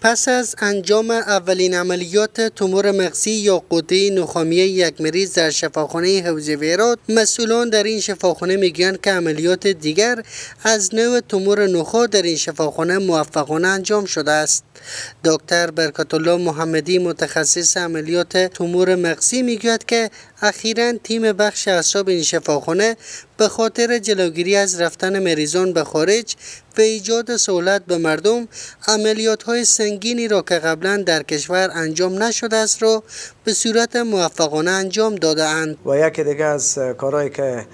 پس از انجام اولین عملیات تومور مغزی یا غده نخامیه یک مریض در شفاخانه حوزوی هرات، مسئولان در این شفاخانه میگویند که عملیات دیگر از نوع تومور نخاع در این شفاخانه موفقانه انجام شده است. دکتر برکت الله محمدی متخصص عملیات تومور مغزی میگوید که اخیراً تیم بخش اعصاب این شفاخانه به خاطر جلوگیری از رفتن مریضان به خارج و ایجاد سهولت به مردم، عملیات‌های سنگینی را که قبلا در کشور انجام نشده است را به صورت موفقانه انجام داده‌اند. و یکی دیگه از کارهایی که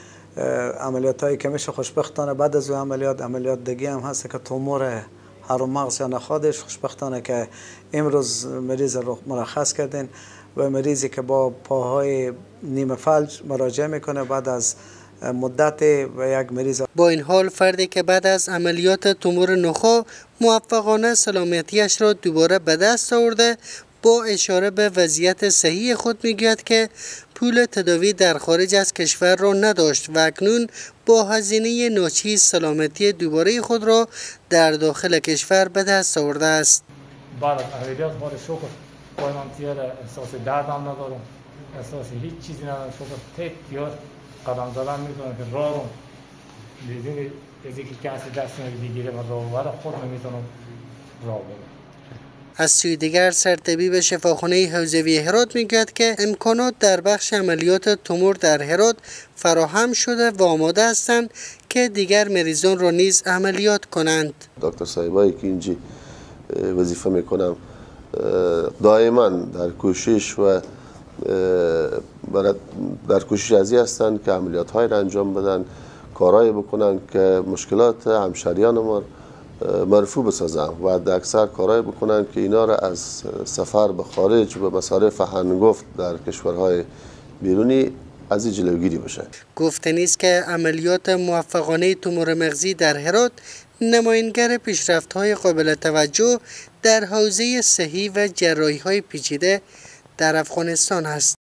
عملیات‌هایی که میشه خوشبختانه بعد از عملیات دیگه هم هست که تومور هرم مغز یا نخادش، خوشبختانه که امروز مریض رو مرخص کردین و مریضی که با پاهای نیمه فلج مراجعه میکنه بعد از مدت و یک مریض. با این حال فردی که بعد از عملیات تومور نخاع موفقانه سلامتیش را دوباره به دست آورده، با اشاره به وضعیت صحی خود میگوید که پول تداوی در خارج از کشور را نداشت و اکنون با هزینه ناچیز سلامتی دوباره خود را در داخل کشور به دست آورده است. بعد از عملیات خدا شکر پایمان تیار احساس دردم ندارم، احساس هیچ چیزی ندارم، شکر تیار قدم دادن میتونم که راه رو دیدین از اینکه کسی دست نمیگیره و راه خود نمیتونم راه برم. از سوی دیگر سرطبیب شفاخانه حوزوی هرات میگوید که امکانات در بخش عملیات تومور در هرات فراهم شده و آماده هستند که دیگر مریضان را نیز عملیات کنند. دکتر صاحبایی که اینجا وظیفه میکنم دائما در کوشش و در کوشش ازی هستند که عملیات های را انجام بدن، کارهای بکنن که مشکلات همشهریان ما مرفوع بسازن و اکثر کارهای بکنن که اینا را از سفر به خارج و مصارف هنگفت در کشورهای بیرونی از این جلوگیری بشه. گفتنی است که عملیات موفقانه تومور مغزی در هرات نمایانگر پیشرفت‌های قابل توجه در حوزه صحی و جراحی‌های پیچیده در افغانستان است.